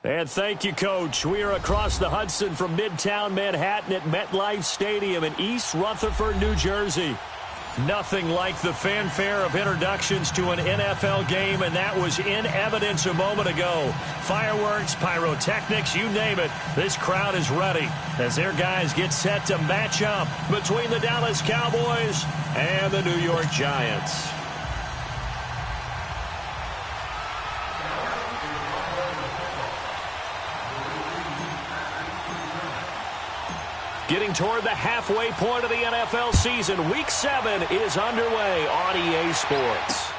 And thank you, Coach. We are across the Hudson from Midtown Manhattan at MetLife Stadium in East Rutherford, New Jersey. Nothing like the fanfare of introductions to an NFL game, and that was in evidence a moment ago. Fireworks, pyrotechnics, you name it. This crowd is ready as their guys get set to match up between the Dallas Cowboys and the New York Giants. Getting toward the halfway point of the NFL season. Week 7 is underway on EA Sports.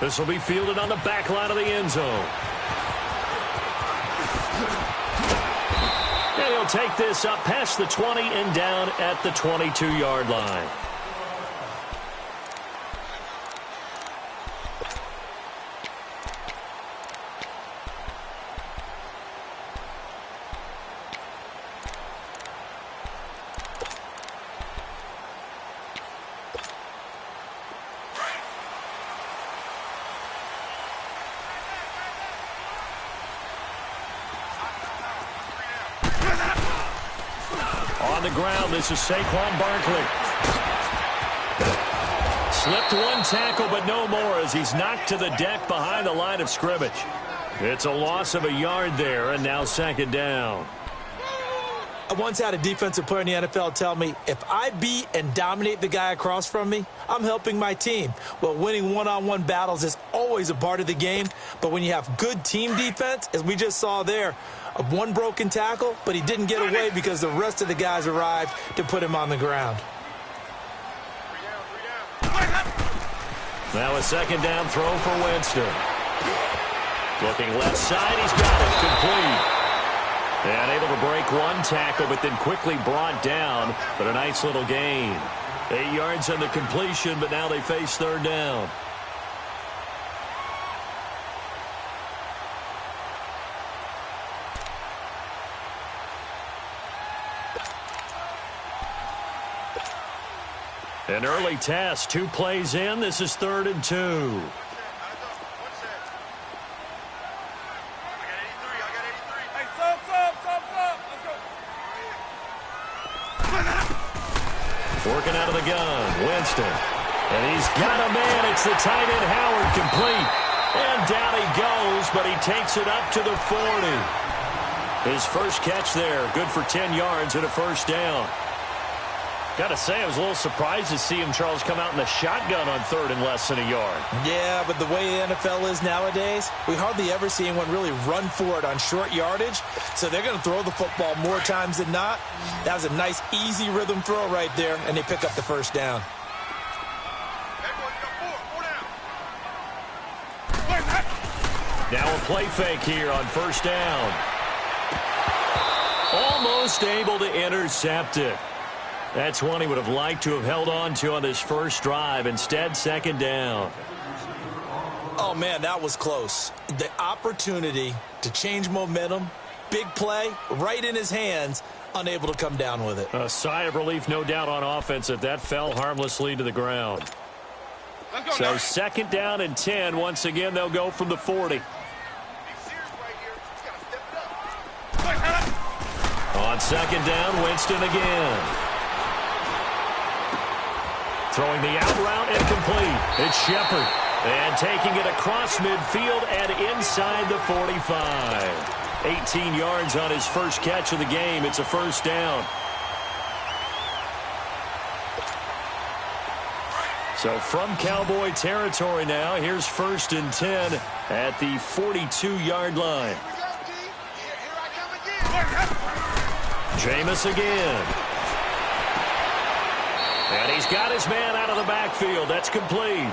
This will be fielded on the back line of the end zone. And he'll take this up past the 20 and down at the 22-yard line. On the ground, this is Saquon Barkley. Slipped one tackle, but no more as he's knocked to the deck behind the line of scrimmage. It's a loss of a yard there, and now second down. I once had a defensive player in the NFL tell me, if I beat and dominate the guy across from me, I'm helping my team. Well, winning one-on-one battles is always a part of the game, but when you have good team defense, as we just saw there, one broken tackle, but he didn't get away because the rest of the guys arrived to put him on the ground. Now a second down throw for Winston. Looking left side, he's got it, complete. And able to break one tackle, but then quickly brought down. But a nice little gain. 8 yards on the completion, but now they face third down. An early test, 2 plays in. This is 3rd and 2. Working out of the gun, Winston. And he's got a man. It's the tight end, Howard, complete. And down he goes, but he takes it up to the 40. His first catch there, good for 10 yards and a first down. Got to say, I was a little surprised to see him, Charles, come out in the shotgun on 3rd and less than a yard. Yeah, but the way the NFL is nowadays, we hardly ever see anyone really run for it on short yardage. So they're going to throw the football more times than not. That was a nice, easy rhythm throw right there, and they pick up the first down. Now a play fake here on first down. Almost able to intercept it. That's one he would have liked to have held on to on this first drive. Instead, second down. Oh, man, that was close. The opportunity to change momentum, big play, right in his hands, unable to come down with it. A sigh of relief, no doubt, on offense that fell harmlessly to the ground. So second down and 10. Once again, they'll go from the 40. On second down, Winston again. Throwing the out route and complete. It's Shepard. And taking it across midfield and inside the 45. 18 yards on his first catch of the game. It's a first down. So from Cowboy territory now, here's 1st and 10 at the 42-yard line. Jameis again. And he's got his man out of the backfield. That's complete.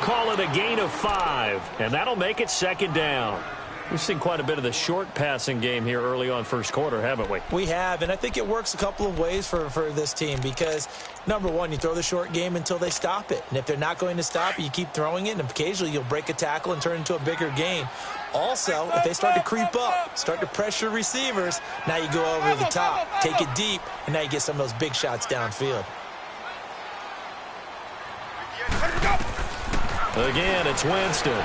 Call it a gain of 5, and that'll make it second down. We've seen quite a bit of the short passing game here early on first quarter, haven't we? We have, and I think it works a couple of ways for this team because, number one, you throw the short game until they stop it. And if they're not going to stop it, you keep throwing it, and occasionally you'll break a tackle and turn it into a bigger gain. Also, if they start to creep up, start to pressure receivers, now you go over the top, take it deep, and now you get some of those big shots downfield. Again, it's Winston.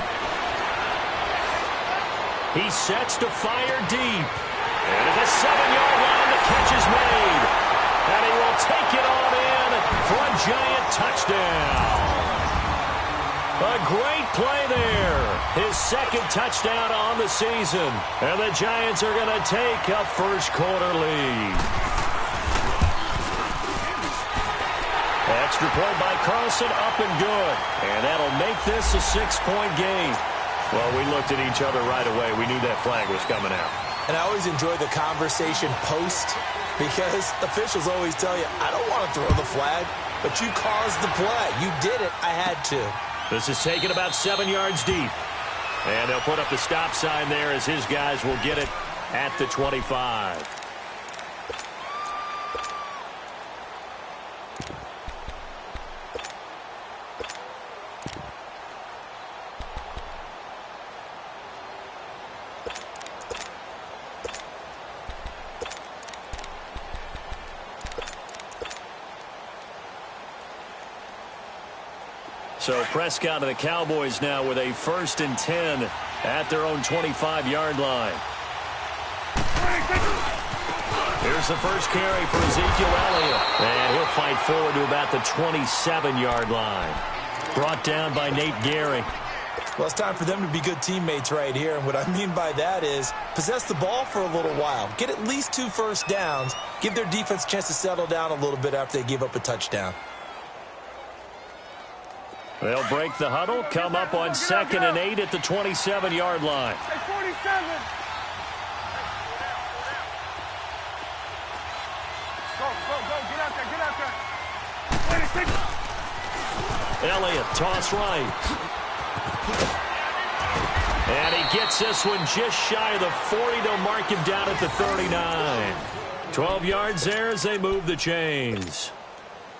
He sets to fire deep. And at the 7-yard line, the catch is made. And he will take it on in for a giant touchdown. A great play there. His second touchdown on the season. And the Giants are going to take a first quarter lead. Extra point by Carlson, up and good. And that'll make this a 6-point game. Well, we looked at each other right away. We knew that flag was coming out. And I always enjoy the conversation post Because officials always tell you, I don't want to throw the flag, but you caused the play. You did it. I had to. This is taken about 7 yards deep. And they'll put up the stop sign there as his guys will get it at the 25. So Prescott and the Cowboys now with a 1st and 10 at their own 25-yard line. Here's the first carry for Ezekiel Elliott. And he'll fight forward to about the 27-yard line. Brought down by Nate Gehring. Well, it's time for them to be good teammates right here. And what I mean by that is possess the ball for a little while. Get at least 2 first downs. Give their defense a chance to settle down a little bit after they give up a touchdown. They'll break the huddle, come up on 2nd and 8 at the 27-yard line. Elliott, toss right. And he gets this one just shy of the 40. They'll mark him down at the 39. 12 yards there as they move the chains.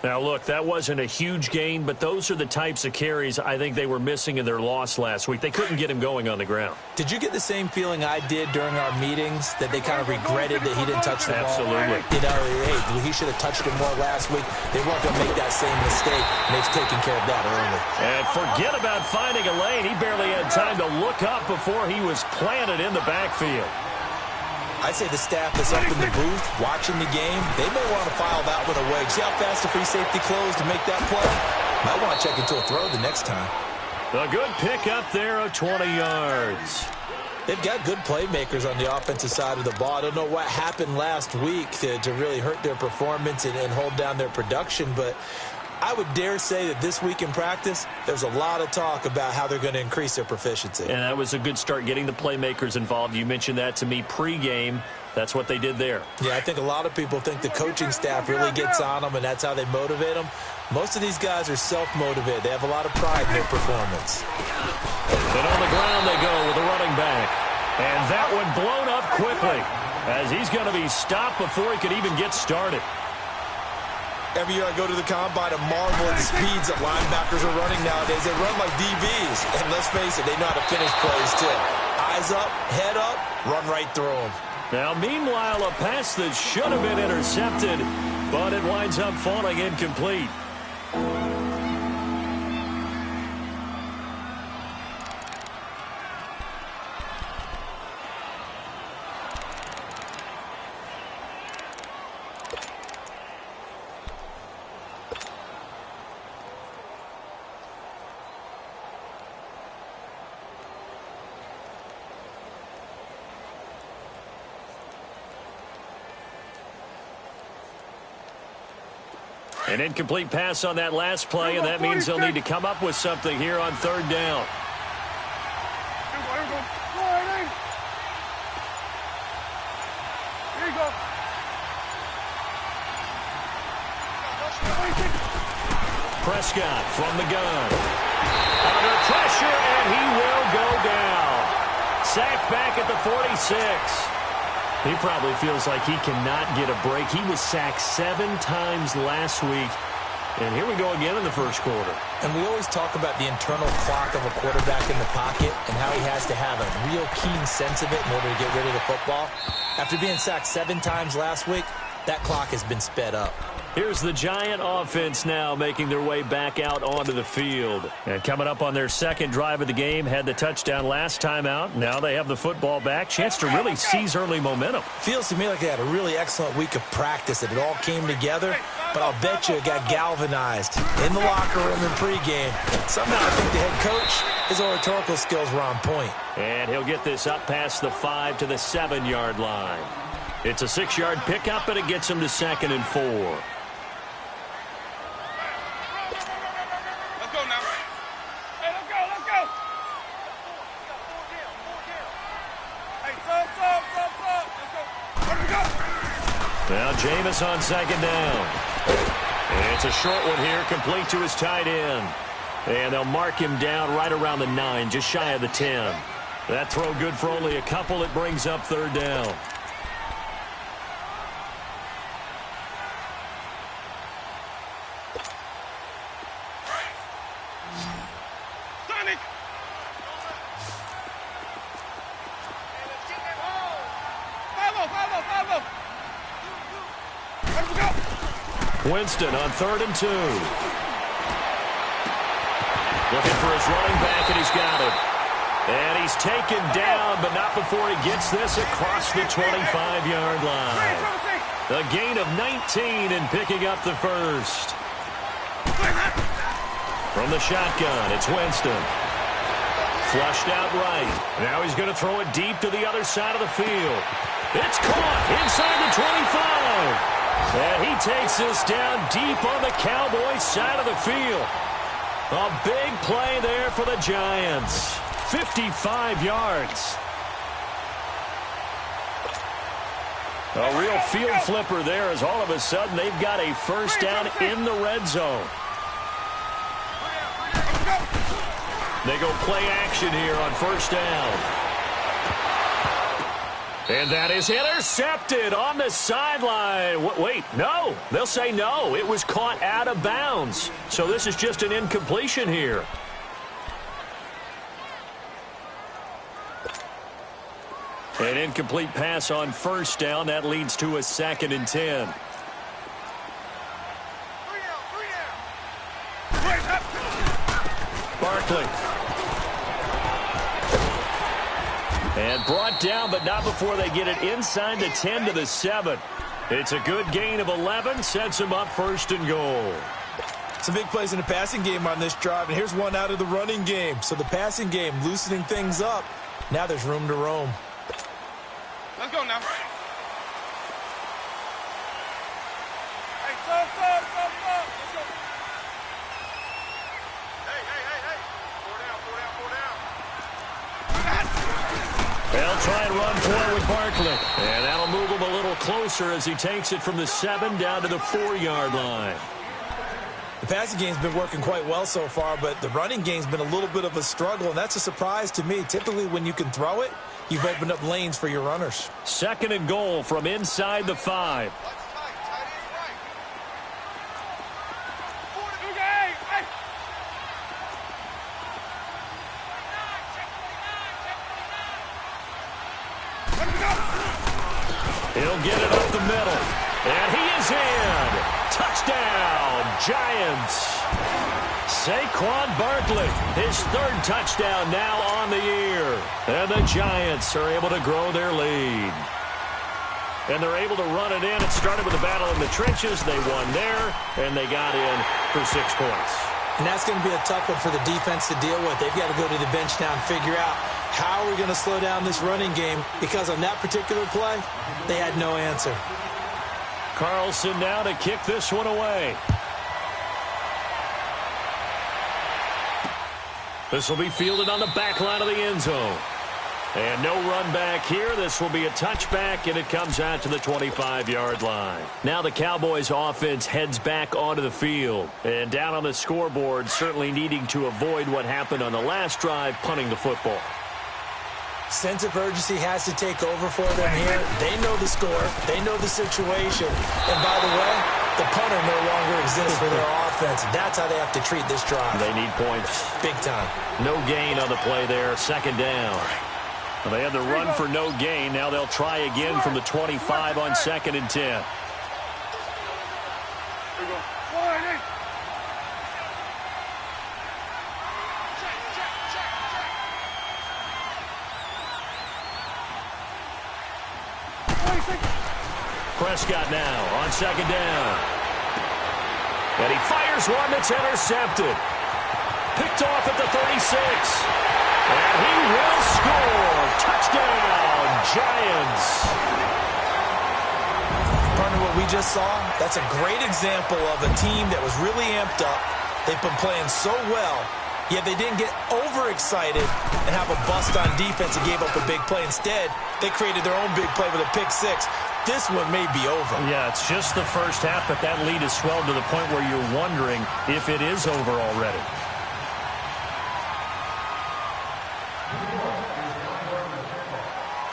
Now, look, that wasn't a huge gain, but those are the types of carries I think they were missing in their loss last week. They couldn't get him going on the ground. Did you get the same feeling I did during our meetings, that they kind of regretted that he didn't touch the ball? Absolutely. You know, hey, he should have touched it more last week. They weren't going to make that same mistake, and they've taken care of that early. And forget about finding a lane. He barely had time to look up before he was planted in the backfield. I'd say the staff that's up in the booth watching the game, they may want to file that one away. See how fast the free safety closed to make that play? Might want to check into a throw the next time. A good pick up there of 20 yards. They've got good playmakers on the offensive side of the ball. I don't know what happened last week to really hurt their performance and hold down their production, but I would dare say that this week in practice, there's a lot of talk about how they're going to increase their proficiency. And that was a good start, getting the playmakers involved. You mentioned that to me pregame. That's what they did there. Yeah, I think a lot of people think the coaching staff really gets on them, and that's how they motivate them. Most of these guys are self-motivated. They have a lot of pride in their performance. And on the ground they go with a running back. And that one blown up quickly as he's going to be stopped before he could even get started. Every year I go to the combine and marvel at the speeds that linebackers are running nowadays. They run like DBs. And let's face it, they know how to finish plays too. Eyes up, head up, run right through them. Now, meanwhile, a pass that should have been intercepted, but it winds up falling incomplete. An incomplete pass on that last play, and that means they'll need to come up with something here on 3rd down. Prescott from the gun. Under pressure, and he will go down. Sacked back at the 46. He probably feels like he cannot get a break. He was sacked 7 times last week. And here we go again in the first quarter. And we always talk about the internal clock of a quarterback in the pocket and how he has to have a real keen sense of it in order to get rid of the football. After being sacked 7 times last week, that clock has been sped up. Here's the Giant offense now making their way back out onto the field. And coming up on their 2nd drive of the game, had the touchdown last time out. Now they have the football back. Chance to really seize early momentum. Feels to me like they had a really excellent week of practice, that it all came together. But I'll bet you it got galvanized in the locker room in pregame. Somehow I think the head coach, his oratorical skills were on point. And he'll get this up past the 5 to the 7-yard line. It's a 6-yard pickup, and it gets him to 2nd and 4. Now Jameis on second down. And it's a short one here, complete to his tight end. And they'll mark him down right around the 9, just shy of the 10. That throw good for only a couple. It brings up third down. Winston on 3rd and 2. Looking for his running back, and he's got it. And he's taken down, but not before he gets this across the 25-yard line. A gain of 19 and picking up the first. From the shotgun, it's Winston. Flushed out right. Now he's going to throw it deep to the other side of the field. It's caught inside the 25. And he takes this down deep on the Cowboys side of the field. A big play there for the Giants. 55 yards. A real field flipper there as all of a sudden they've got a first down in the red zone. They go play action here on first down. And that is intercepted on the sideline. Wait, no. They'll say no. It was caught out of bounds. So this is just an incompletion here. An incomplete pass on first down. That leads to a 2nd and 10. Barkley. And brought down, but not before they get it inside the 10 to the 7. It's a good gain of 11, sets them up 1st and goal. Some big plays in the passing game on this drive, and here's one out of the running game. So the passing game loosening things up. Now there's room to roam. Let's go now. Hey, go. Let's go. Hey. Four down. They'll try and run for it with Barkley. And that'll move him a little closer as he takes it from the 7 down to the 4-yard line. The passing game's been working quite well so far, but the running game's been a little bit of a struggle, and that's a surprise to me. Typically, when you can throw it, you've opened up lanes for your runners. 2nd and goal from inside the 5. He'll get it up the middle. And he is in. Touchdown, Giants. Saquon Barkley, his 3rd touchdown now on the year. And the Giants are able to grow their lead. And they're able to run it in. It started with a battle in the trenches. They won there, and they got in for 6 points. And that's going to be a tough one for the defense to deal with. They've got to go to the bench now and figure out how are we going to slow down this running game, because on that particular play, they had no answer. Carlson now to kick this one away. This will be fielded on the back line of the end zone. And no run back here. This will be a touchback, and it comes out to the 25-yard line. Now the Cowboys offense heads back onto the field. And down on the scoreboard, certainly needing to avoid what happened on the last drive, punting the football. Sense of urgency has to take over for them here. They know the score. They know the situation. And by the way, the punter no longer exists for their offense. That's how they have to treat this drive. They need points. Big time. No gain on the play there. 2nd down. Well, they had the run for no gain. Now they'll try again from the 25 on 2nd and 10. Prescott now on 2nd down. And he fires one that's intercepted. Picked off at the 36. And he will score. Touchdown, Giants. Partner, what we just saw, that's a great example of a team that was really amped up. They've been playing so well, yet they didn't get overexcited and have a bust on defense and gave up a big play. Instead, they created their own big play with a pick 6. this one may be over. Yeah, it's just the first half, but that lead has swelled to the point where you're wondering if it is over already.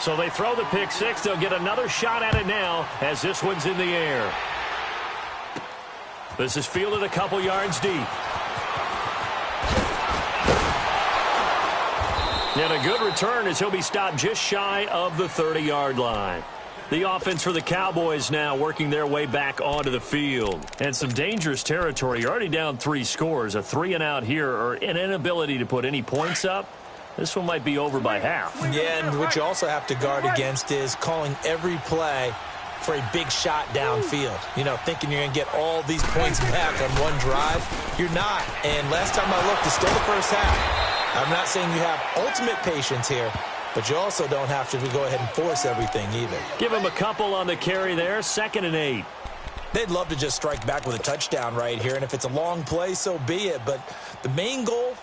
So they throw the pick six. They'll get another shot at it now as this one's in the air. This is fielded a couple yards deep. And a good return as he'll be stopped just shy of the 30-yard line. The offense for the Cowboys now working their way back onto the field. And some dangerous territory. You're already down 3 scores. A 3-and-out here or an inability to put any points up. This one might be over by half. Yeah, and what you also have to guard against is calling every play for a big shot downfield. You know, thinking you're going to get all these points back on one drive. You're not. And last time I looked, it's still the first half. I'm not saying you have ultimate patience here, but you also don't have to go ahead and force everything either. Give him a couple on the carry there. 2nd and 8. They'd love to just strike back with a touchdown right here, and if it's a long play, so be it. But the main goal,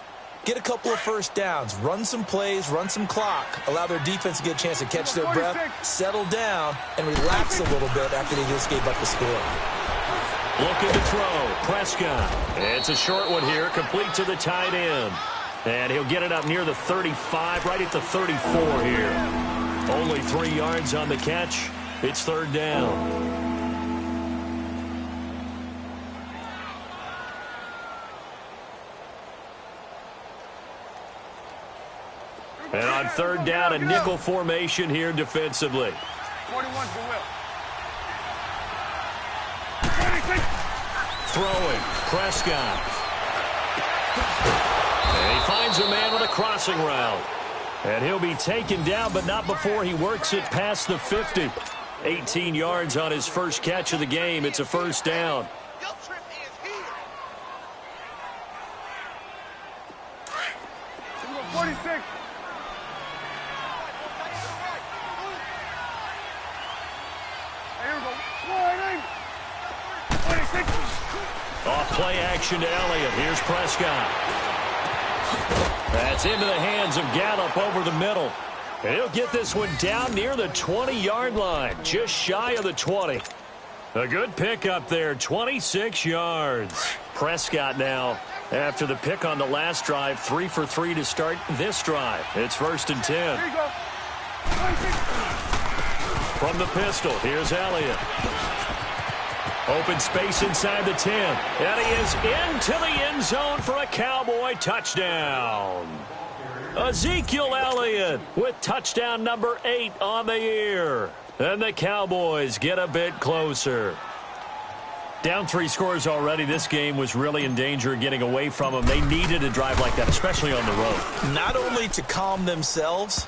get a couple of first downs, run some plays, run some clock, allow their defense to get a chance to catch their breath, settle down, and relax a little bit after they just gave up the score. Looking to throw. Prescott. It's a short one here, complete to the tight end. And he'll get it up near the 35, right at the 34 here. Only 3 yards on the catch. It's 3rd down. And on 3rd down, a nickel formation here defensively. 21 for Will. Throwing. Prescott. And he finds a man with a crossing route. And he'll be taken down, but not before he works it past the 50. 18 yards on his first catch of the game. It's a 1st down. Your trip is here. 46. Here we go. 26. Off play action to Elliott. Here's Prescott. That's into the hands of Gallup over the middle. And he'll get this one down near the 20-yard line, just shy of the 20. A good pick up there, 26 yards. Prescott now, after the pick on the last drive, 3 for 3 to start this drive. It's 1st and 10. Here you go. 26. From the pistol, here's Elliott. Open space inside the 10. And he is into the end zone for a Cowboy touchdown. Ezekiel Elliott with touchdown number 8 on the year. And the Cowboys get a bit closer. Down 3 scores already. This game was really in danger of getting away from them. They needed a drive like that, especially on the road. Not only to calm themselves,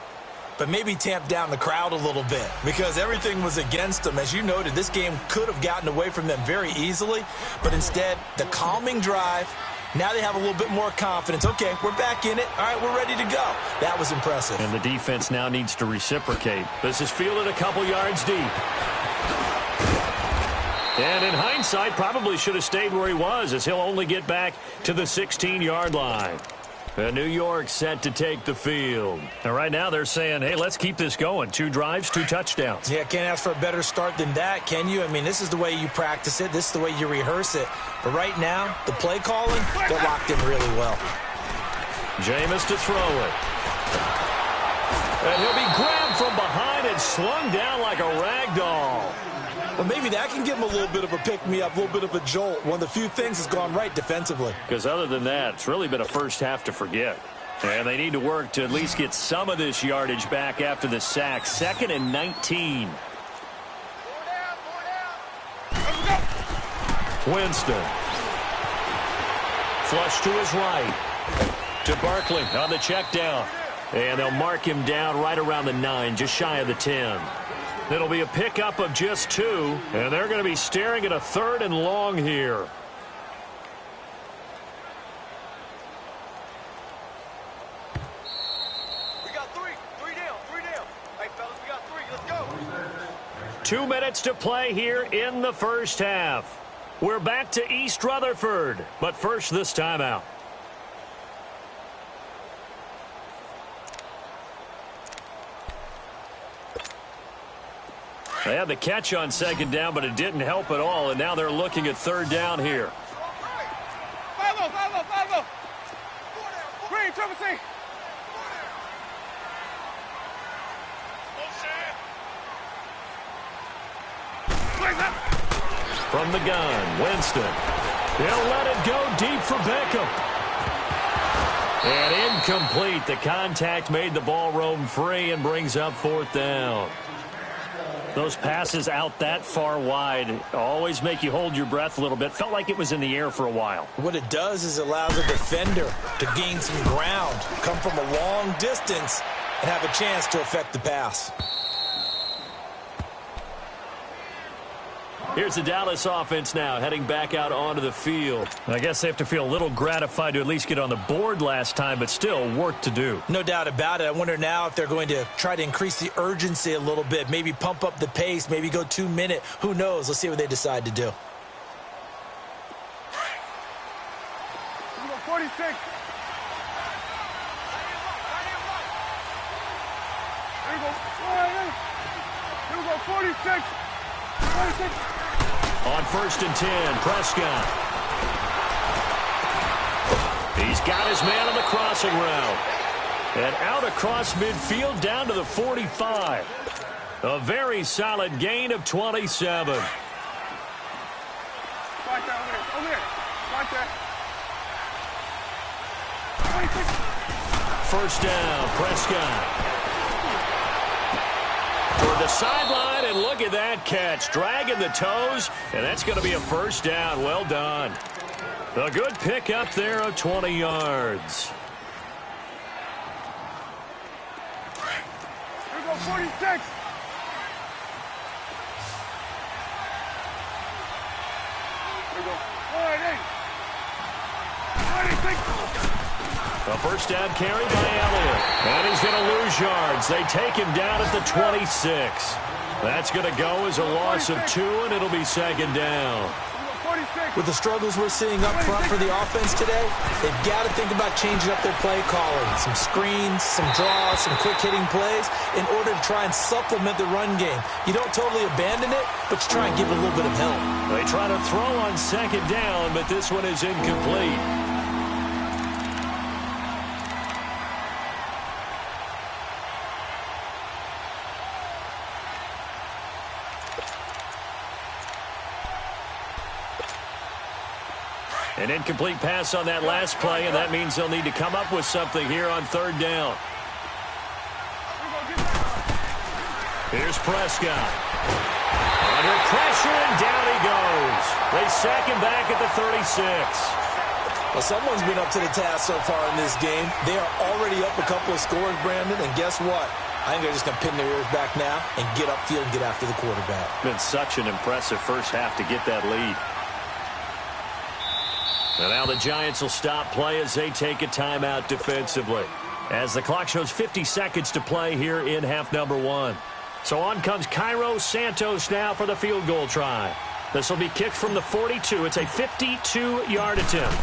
but maybe tamp down the crowd a little bit because everything was against them. As you noted, this game could have gotten away from them very easily, but instead, the calming drive, now they have a little bit more confidence. Okay, we're back in it. All right, we're ready to go. That was impressive. And the defense now needs to reciprocate. This is fielded a couple yards deep. And in hindsight, probably should have stayed where he was as he'll only get back to the 16-yard line. And New York set to take the field. And right now they're saying, hey, let's keep this going. 2 drives, 2 touchdowns. Yeah, can't ask for a better start than that, can you? I mean, this is the way you practice it. This is the way you rehearse it. But right now, the play calling, they're locked in really well. Jameis to throw it. And he'll be grabbed from behind and slung down like a rag doll. Well, maybe that can give him a little bit of a pick-me-up, a little bit of a jolt. One of the few things has gone right defensively. Because other than that, it's really been a first half to forget. And they need to work to at least get some of this yardage back after the sack. 2nd and 19. Winston. Flush to his right. To Barkley on the check down. And they'll mark him down right around the 9, just shy of the 10. It'll be a pickup of just 2, and they're going to be staring at a 3rd and long here. We got 3. 3 down. 3 down. Hey, fellas, we got 3. Let's go. 2 minutes to play here in the first half. We're back to East Rutherford, but first this timeout. They had the catch on second down, but it didn't help at all, and now they're looking at third down here. Follow. Green, triple C. From the gun, Winston. He'll let it go deep for Beckham. And incomplete. The contact made the ball roam free and brings up fourth down. Those passes out that far wide always make you hold your breath a little bit. Felt like it was in the air for a while. What it does is allows a defender to gain some ground, come from a long distance, and have a chance to affect the pass. Here's the Dallas offense now, heading back out onto the field. I guess they have to feel a little gratified to at least get on the board last time, but still work to do. No doubt about it. I wonder now if they're going to try to increase the urgency a little bit, maybe pump up the pace, maybe go 2 minute. Who knows? Let's see what they decide to do. 46. Here we go. 46. 46. On 1st and 10, Prescott. He's got his man on the crossing route. And out across midfield down to the 45. A very solid gain of 27. Right there, over there. Right there. 26. First down, Prescott. Toward the sideline, and look at that catch. Dragging the toes, and that's going to be a first down. Well done. A good pick up there of 20 yards. Here we go, 46. Here we go, 46. A first down carry by Elliott. And he's going to lose yards. They take him down at the 26. That's going to go as a loss of 2, and it'll be second down. With the struggles we're seeing up front for the offense today, they've got to think about changing up their play calling. Some screens, some draws, some quick-hitting plays in order to try and supplement the run game. You don't totally abandon it, but you try and give it a little bit of help. They try to throw on second down, but this one is incomplete. An incomplete pass on that last play, and that means they'll need to come up with something here on third down. Here's Prescott. Under pressure, and down he goes. They sack him back at the 36. Well, someone's been up to the task so far in this game. They are already up a couple of scores, Brandon, and guess what? I think they're just going to pin their ears back now and get upfield and get after the quarterback. Been such an impressive first half to get that lead. And now the Giants will stop play as they take a timeout defensively. As the clock shows 50 seconds to play here in half number 1. So on comes Cairo Santos now for the field goal try. This will be kicked from the 42. It's a 52-yard attempt.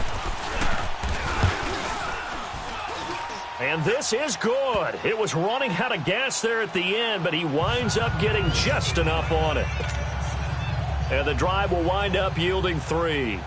And this is good. It was running out of gas there at the end, but he winds up getting just enough on it. And the drive will wind up yielding 3.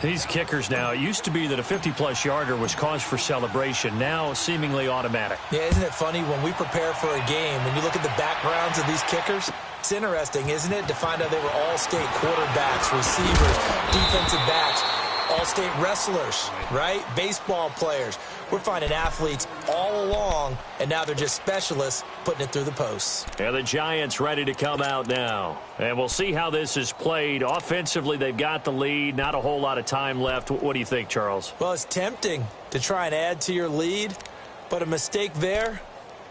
These kickers now, it used to be that a 50-plus yarder was cause for celebration. Now seemingly automatic. Yeah, isn't it funny when we prepare for a game, when you look at the backgrounds of these kickers, it's interesting, isn't it, to find out they were all-state quarterbacks, receivers, defensive backs, all-state wrestlers, right? Baseball players. We're finding athletes all along, and now they're just specialists putting it through the posts. And the Giants ready to come out now. And we'll see how this is played. Offensively, they've got the lead. Not a whole lot of time left. What do you think, Charles? Well, it's tempting to try and add to your lead, but a mistake there,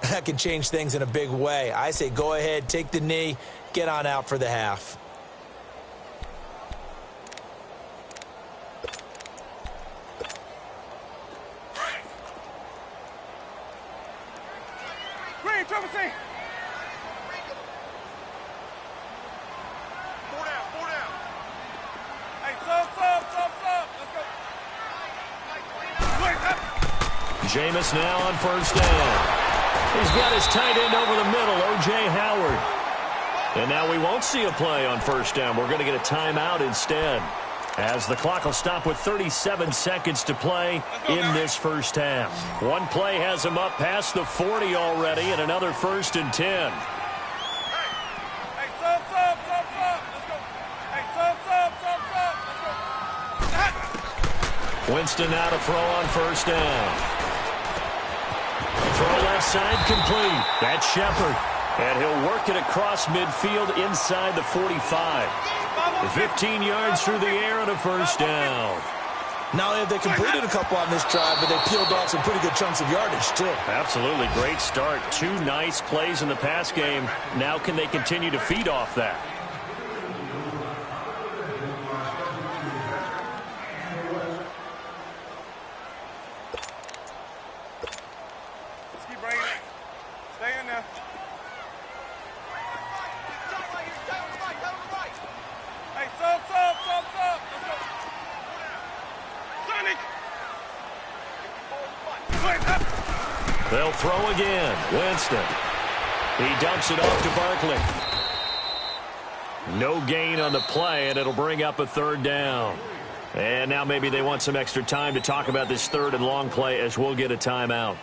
that can change things in a big way. I say go ahead, take the knee, get on out for the half. Triple C. 4 down. Hey, sub. Let's go. Jameis now on first down. He's got his tight end over the middle, O.J. Howard. And now we won't see a play on first down. We're going to get a timeout instead, as the clock will stop with 37 seconds to play in this first half. One play has him up past the 40 already, and another 1st and 10. Winston now to throw on first down. Throw left side complete. That's Shepard. And he'll work it across midfield inside the 45. 15 yards through the air and a first down. Not only have they completed a couple on this drive, but they peeled off some pretty good chunks of yardage, too. Absolutely. Great start. 2 nice plays in the pass game. Now can they continue to feed off that? Let's keep bringing it. Stay in there. Hey, sub. Let's go. Sonic. They'll throw again. Winston. He dumps it off to Barkley. No gain on the play, and it'll bring up a 3rd down. And now maybe they want some extra time to talk about this 3rd and long play, as we'll get a timeout,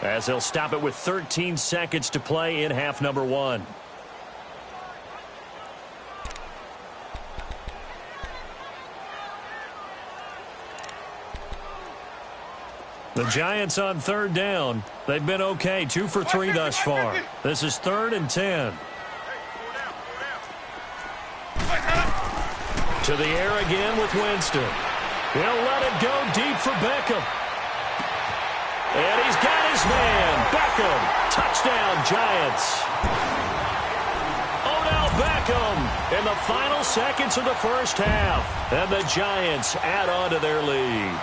as they'll stop it with 13 seconds to play in half number 1. The Giants on 3rd down. They've been okay, 2 for 3 thus far. This is 3rd and 10. To the air again with Winston. He'll let it go deep for Beckham. And he's got his man. Beckham. Touchdown, Giants. Odell Beckham in the final seconds of the first half. And the Giants add on to their lead.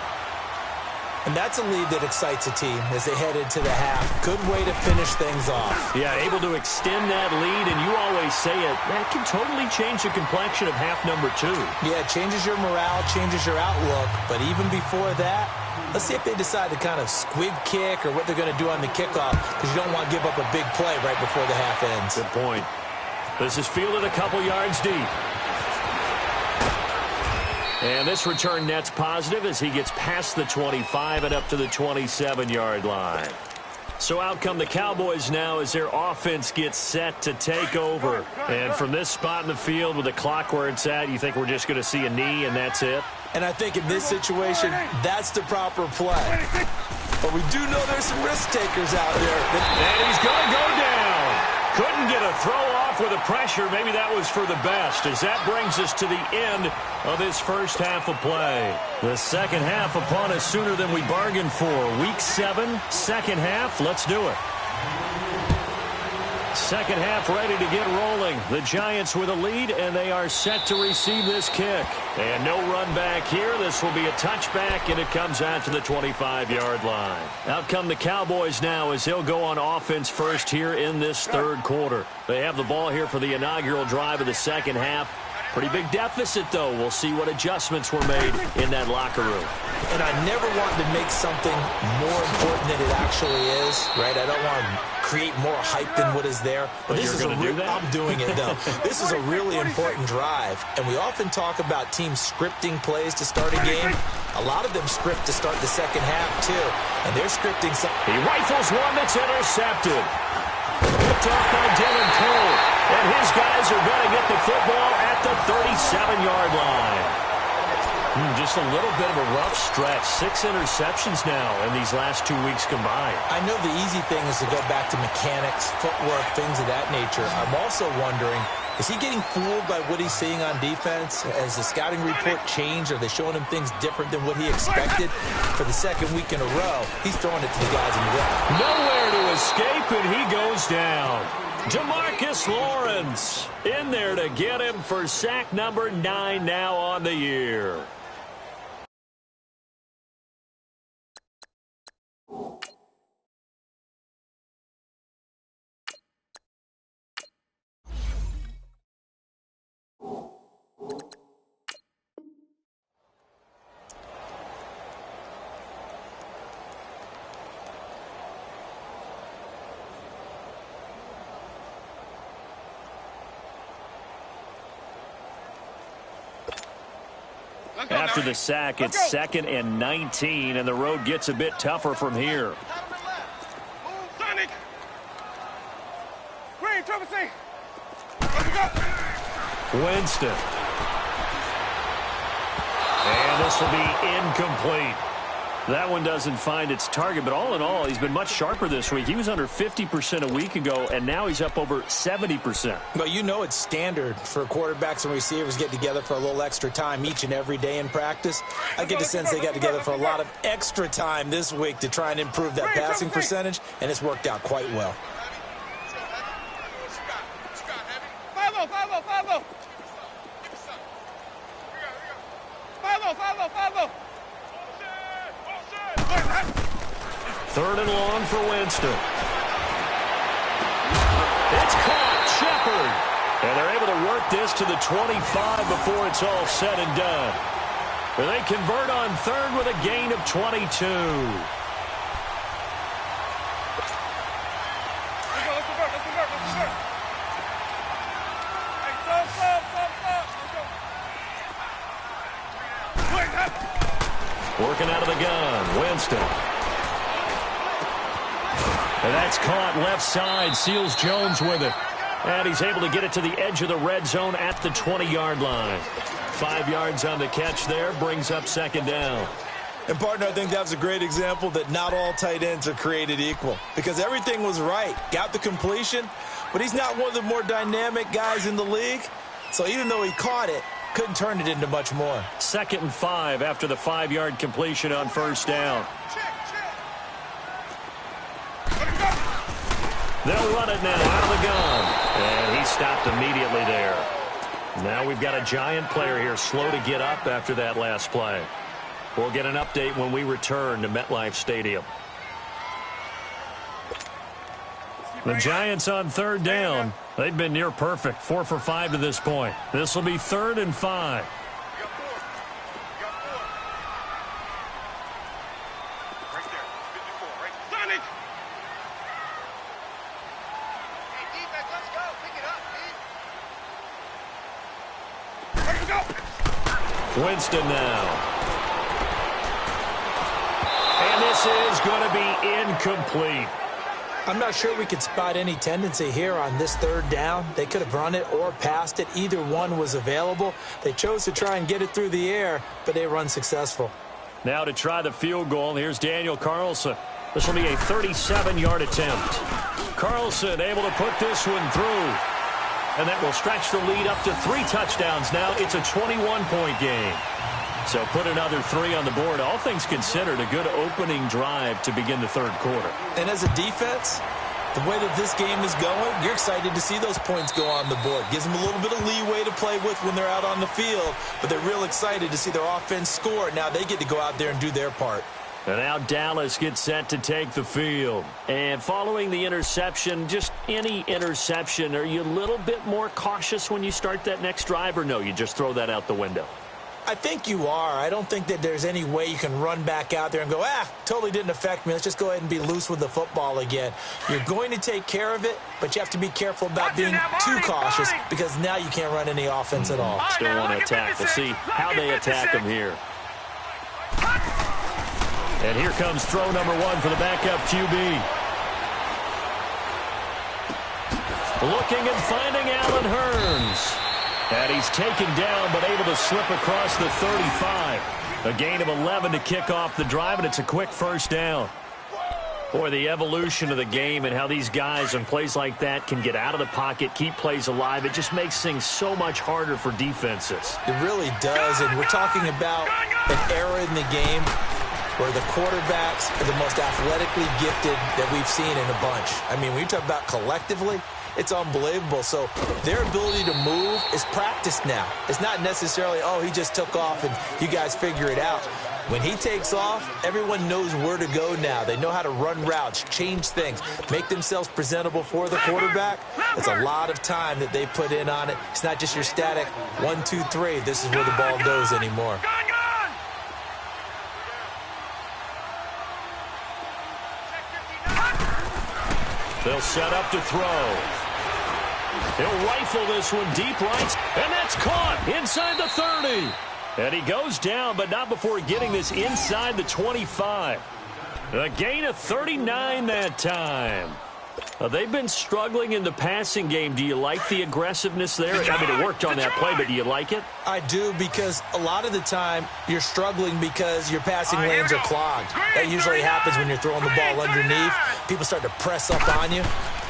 And that's a lead that excites a team as they head into the half. Good way to finish things off. Yeah, able to extend that lead, and you always say it, that can totally change the complexion of half number 2. Yeah, it changes your morale, changes your outlook. But even before that, let's see if they decide to kind of squib kick or what they're going to do on the kickoff, because you don't want to give up a big play right before the half ends. Good point. This is fielded a couple yards deep. And this return net's positive as he gets past the 25 and up to the 27-yard line. So out come the Cowboys now as their offense gets set to take over. And from this spot in the field with the clock where it's at, you think we're just going to see a knee and that's it? And I think in this situation, that's the proper play. But we do know there's some risk takers out there. And he's going to go down. Couldn't get a throw off with the pressure. Maybe that was for the best, as that brings us to the end of this first half of play. The second half upon us sooner than we bargained for. Week 7, second half. Let's do it. Second half ready to get rolling. The Giants with a lead, and they are set to receive this kick. And no run back here. This will be a touchback, and it comes out to the 25-yard line. Out come the Cowboys now as they'll go on offense first here in this 3rd quarter. They have the ball here for the inaugural drive of the second half. Pretty big deficit, though. We'll see what adjustments were made in that locker room. And I never want to make something more important than it actually is, right? I don't want to create more hype than what is there. But this is I'm doing it, though. This is a really important drive. And we often talk about teams scripting plays to start a game. A lot of them script to start the second half, too. And they're scripting some. He rifles one that's intercepted. Picked off by Dylan Cole. And his guys are going to get the football at the 37-yard line. Just a little bit of a rough stretch. 6 interceptions now in these last 2 weeks combined. I know the easy thing is to go back to mechanics, footwork, things of that nature. I'm also wondering, is he getting fooled by what he's seeing on defense? Has the scouting report changed? Are they showing him things different than what he expected? For the second week in a row, he's throwing it to the guys in the middle. Nowhere to escape, and he goes down. DeMarcus Lawrence in there to get him for sack number 9 now on the year. After the sack, it's 2nd and 19, and the road gets a bit tougher from here. Winston. And this will be incomplete. That one doesn't find its target, but all in all, he's been much sharper this week. He was under 50% a week ago, and now he's up over 70%. Well, you know it's standard for quarterbacks and receivers get together for a little extra time each and every day in practice. I get the sense they got together for a lot of extra time this week to try and improve that passing percentage, and it's worked out quite well. 3rd and long for Winston. It's caught. Shepard. And they're able to work this to the 25 before it's all said and done. Where they convert on 3rd with a gain of 22. Working out of the gun. Winston. And that's caught left side. Seals Jones with it. And he's able to get it to the edge of the red zone at the 20-yard line. 5 yards on the catch there. Brings up 2nd down. And, partner, I think that's a great example that not all tight ends are created equal. Because everything was right. Got the completion. But he's not one of the more dynamic guys in the league. So even though he caught it, couldn't turn it into much more. 2nd and 5 after the 5-yard completion on 1st down. They'll run it now out of the gun. And he stopped immediately there. Now we've got a giant player here slow to get up after that last play. We'll get an update when we return to MetLife Stadium. The Giants on 3rd down. They've been near perfect. 4 for 5 to this point. This will be 3rd and 5. Winston now. And this is going to be incomplete. I'm not sure we could spot any tendency here on this 3rd down. They could have run it or passed it. Either one was available. They chose to try and get it through the air, but they were unsuccessful. Now to try the field goal, here's Daniel Carlson. This will be a 37-yard attempt. Carlson able to put this one through. And that will stretch the lead up to 3 touchdowns now. It's a 21-point game. So put another 3 on the board. All things considered, a good opening drive to begin the 3rd quarter. And as a defense, the way that this game is going, you're excited to see those points go on the board. Gives them a little bit of leeway to play with when they're out on the field. But they're real excited to see their offense score. Now they get to go out there and do their part. And now Dallas gets set to take the field. And following the interception, just any interception, are you a little bit more cautious when you start that next drive, or no, you just throw that out the window? I think you are. I don't think that there's any way you can run back out there and go, totally didn't affect me. Let's just go ahead and be loose with the football again. You're going to take care of it, but you have to be careful about being too cautious because now you can't run any offense at all. Still want to attack. We'll see how they attack them here. And here comes throw number 1 for the backup QB. Looking and finding Allen Hurns. And he's taken down but able to slip across the 35. A gain of 11 to kick off the drive, and it's a quick 1st down. Boy, the evolution of the game and how these guys on plays like that can get out of the pocket, keep plays alive, it just makes things so much harder for defenses. It really does, and we're talking about an era in the game where the quarterbacks are the most athletically gifted that we've seen in a bunch. I mean, when you talk about collectively, it's unbelievable. So their ability to move is practiced now. It's not necessarily, he just took off and you guys figure it out. When he takes off, everyone knows where to go now. They know how to run routes, change things, make themselves presentable for the quarterback. It's a lot of time that they put in on it. It's not just your static 1, 2, 3. This is where the ball goes anymore. They'll set up to throw. He'll rifle this one deep right, and that's caught inside the 30. And he goes down, but not before getting this inside the 25. A gain of 39 that time. They've been struggling in the passing game. Do you like the aggressiveness there? I mean, it worked on that play, but do you like it? I do, because a lot of the time you're struggling because your passing lanes are clogged. That usually happens when you're throwing the ball underneath. People start to press up on you.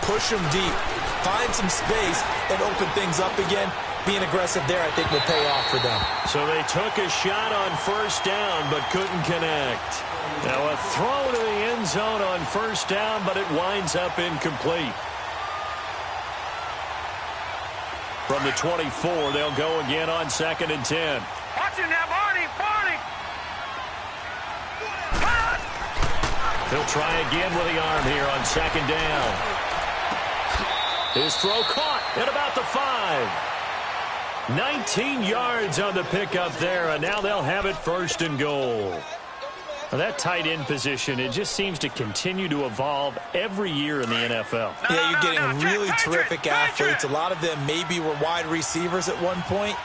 Push them deep. Find some space and open things up again. Being aggressive there, I think, will pay off for them. So they took a shot on first down, but couldn't connect. Now a throw to the end zone on first down, but it winds up incomplete. From the 24, they'll go again on 2nd and 10. Watch him now, Barney! Barney! He'll try again with the arm here on 2nd down. His throw caught at about the 5. 19 yards on the pickup there, and now they'll have it 1st and goal. Well, that tight end position, it just seems to continue to evolve every year in the NFL. Yeah, you're getting really terrific athletes. A lot of them maybe were wide receivers at one point.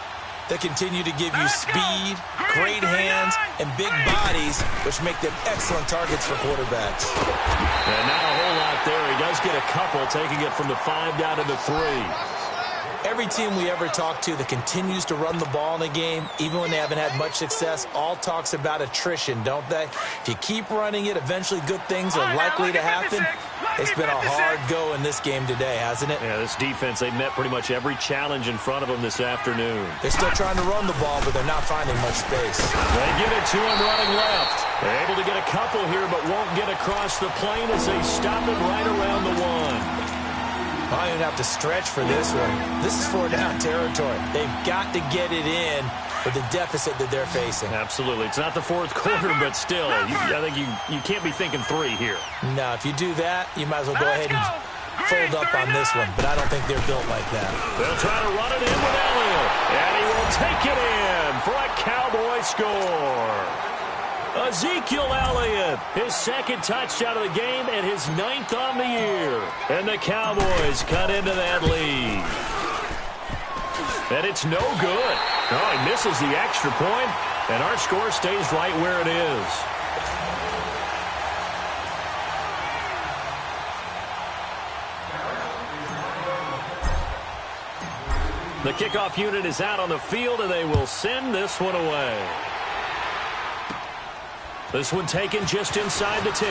They continue to give you speed, great hands, and big bodies, which make them excellent targets for quarterbacks. And not a whole lot there. He does get a couple, taking it from the 5 down to the 3. Every team we ever talk to that continues to run the ball in a game, even when they haven't had much success, all talks about attrition, don't they? If you keep running it, eventually good things are likely to happen. It's been a hard go in this game today, hasn't it? Yeah, this defense, they met pretty much every challenge in front of them this afternoon. They're still trying to run the ball, but they're not finding much space. They give it to him running left. They're able to get a couple here, but won't get across the plane as they stop it right around the 1. I don't even have to stretch for this one. This is 4-down territory. They've got to get it in with the deficit that they're facing. Absolutely. It's not the 4th quarter, but still, I think you can't be thinking 3 here. No, if you do that, you might as well go ahead and fold up on this one, but I don't think they're built like that. They'll try to run it in with Elliott, and he will take it in for a Cowboy score. Ezekiel Elliott, his 2nd touchdown of the game and his 9th on the year. And the Cowboys cut into that lead. And it's no good. Oh, he misses the extra point, and our score stays right where it is. The kickoff unit is out on the field, and they will send this one away. This one taken just inside the 10.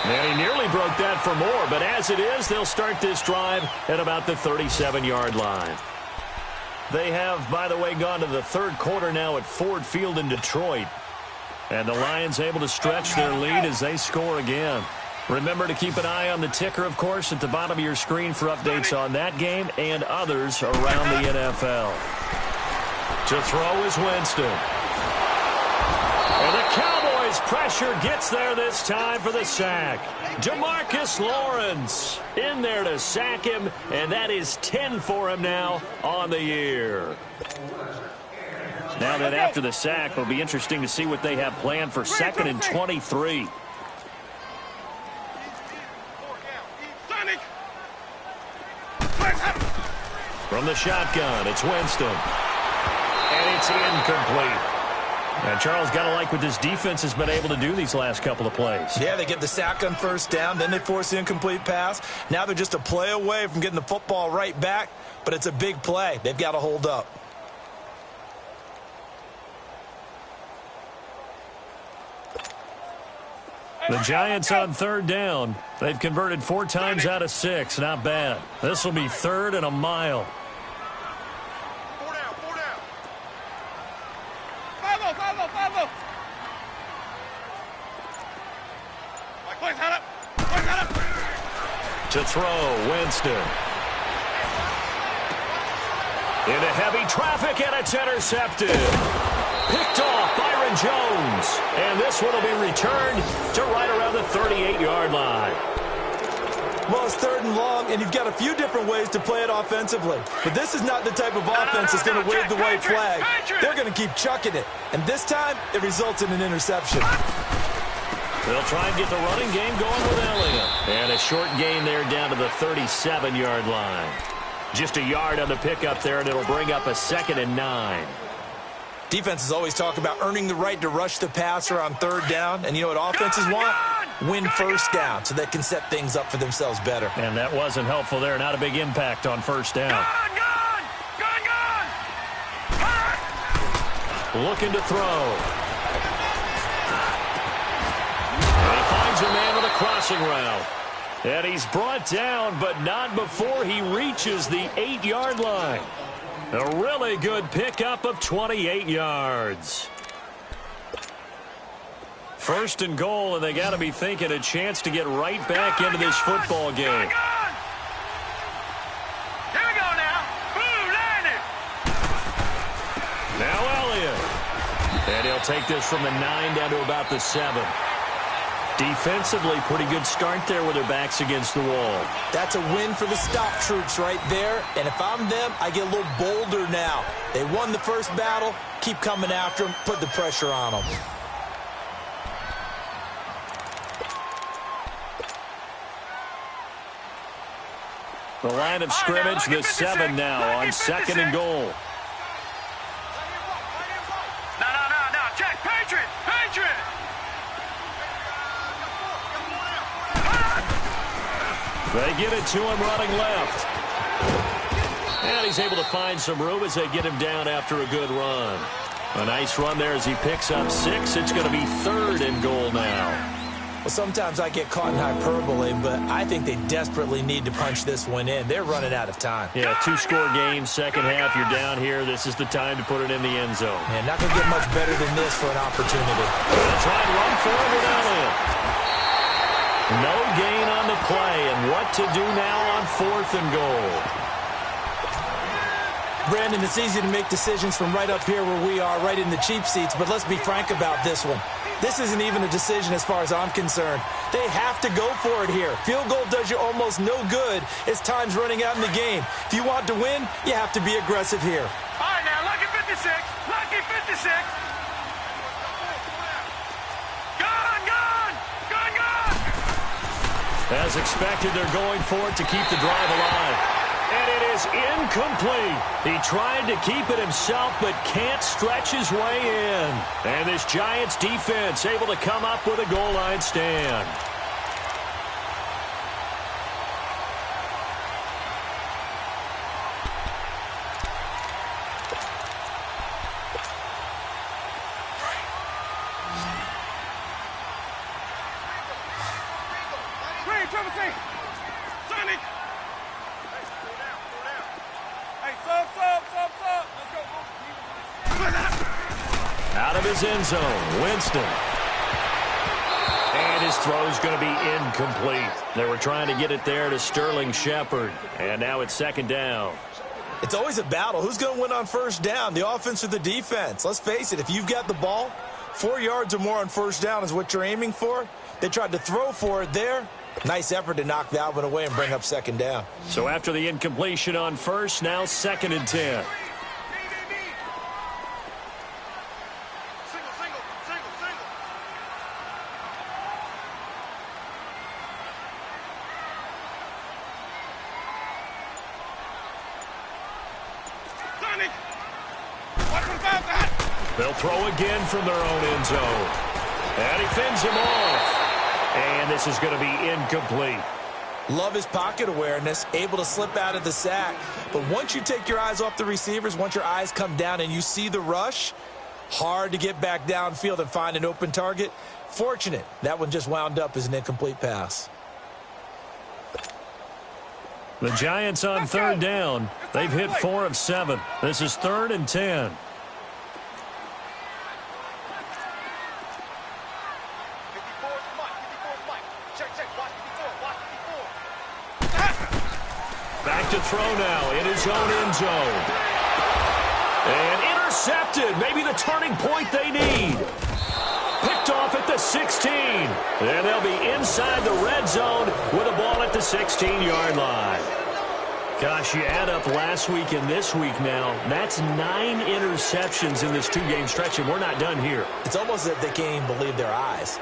And he nearly broke that for more, but as it is, they'll start this drive at about the 37-yard line. They have, by the way, gone to the 3rd quarter now at Ford Field in Detroit. And the Lions able to stretch their lead as they score again. Remember to keep an eye on the ticker, of course, at the bottom of your screen for updates on that game and others around the NFL. To throw is Winston. And the Cowboys pressure gets there this time for the sack. DeMarcus Lawrence in there to sack him, and that is 10 for him now on the year. Now that after the sack, it'll be interesting to see what they have planned for 2nd and 23. From the shotgun, it's Winston. And it's incomplete. And Charles, got to like what this defense has been able to do these last couple of plays. Yeah, they get the sack on first down, then they force the incomplete pass. Now they're just a play away from getting the football right back, but it's a big play. They've got to hold up. The Giants on 3rd down. They've converted 4 times out of 6. Not bad. This will be 3rd and a mile. 4 down, 4 down. 5-0, 5-0, 5-0. Mike, head up. Mike, head up. To throw, Winston. Into heavy traffic, and it's intercepted. Picked off Byron Jones. And this one will be returned to right around the 38-yard line. Well, it's 3rd and long, and you've got a few different ways to play it offensively. But this is not the type of offense that's going to wave the white flag. They're going to keep chucking it. And this time, it results in an interception. They'll try and get the running game going with Elliott. And a short gain there down to the 37-yard line. Just a yard on the pickup there, and it'll bring up a 2nd and 9. Defenses always talk about earning the right to rush the passer on 3rd down. And you know what offenses want? Win 1st down so they can set things up for themselves better. And that wasn't helpful there. Not a big impact on 1st down. Looking to throw. And he finds a man with a crossing route. And he's brought down, but not before he reaches the 8-yard line. A really good pickup of 28 yards. 1st and goal, and they got to be thinking a chance to get right back into this football game. Here we go now. Boom, landed. Now Elliott. And he'll take this from the 9 down to about the 7. Defensively, pretty good start there with their backs against the wall. That's a win for the stop troops right there. And if I'm them, I get a little bolder now. They won the first battle. Keep coming after them. Put the pressure on them. The line of scrimmage, the 7 now on 2nd and goal. No. Check. Patriot. They get it to him running left. And he's able to find some room as they get him down after a good run. A nice run there as he picks up 6. It's going to be 3rd and goal now. Well, sometimes I get caught in hyperbole, but I think they desperately need to punch this one in. They're running out of time. Yeah, 2-score game, second half, you're down here. This is the time to put it in the end zone. Man, not going to get much better than this for an opportunity. They'll try and run forward with Elliott. No gain on the play, and what to do now on 4th and goal. Brandon, it's easy to make decisions from right up here where we are, right in the cheap seats, but let's be frank about this one. This isn't even a decision as far as I'm concerned. They have to go for it here. Field goal does you almost no good as time's running out in the game. If you want to win, you have to be aggressive here. All right, now, lucky 56. Lucky 56. Gone. As expected, they're going for it to keep the drive alive. And it is incomplete. He tried to keep it himself, but can't stretch his way in. And this Giants defense able to come up with a goal line stand. Out of his end zone, Winston. And his throw's going to be incomplete. They were trying to get it there to Sterling Shepard. And now it's 2nd down. It's always a battle. Who's going to win on 1st down, the offense or the defense? Let's face it, if you've got the ball, 4 yards or more on 1st down is what you're aiming for. They tried to throw for it there. Nice effort to knock that one away and bring up 2nd down. So after the incompletion on 1st, now 2nd and 10. They'll throw again from their own end zone. And he fends him off. And this is going to be incomplete. Love his pocket awareness, able to slip out of the sack. But once you take your eyes off the receivers, once your eyes come down and you see the rush, hard to get back downfield and find an open target. Fortunate, that one just wound up as an incomplete pass. The Giants on 3rd down. They've hit 4 of 7. This is 3rd and 10. Back to throw now in his own end zone. And intercepted. Maybe the turning point they need. Picked off at the 16. And they'll be inside the red zone with a ball at the 16-yard line. Gosh, you add up last week and this week now. That's 9 interceptions in this 2-game stretch, and we're not done here. It's almost as if they can't even believe their eyes.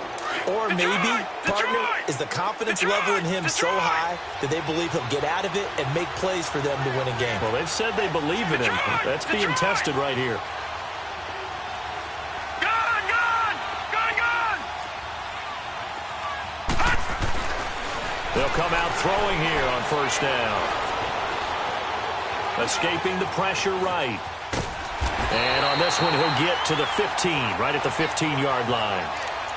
Or maybe, partner, is the confidence level in him so high that they believe he'll get out of it and make plays for them to win a game. Well, they've said they believe in him. That's being tested right here. They'll come out throwing here on first down. Escaping the pressure right. And on this one, he'll get to the 15, right at the 15-yard line.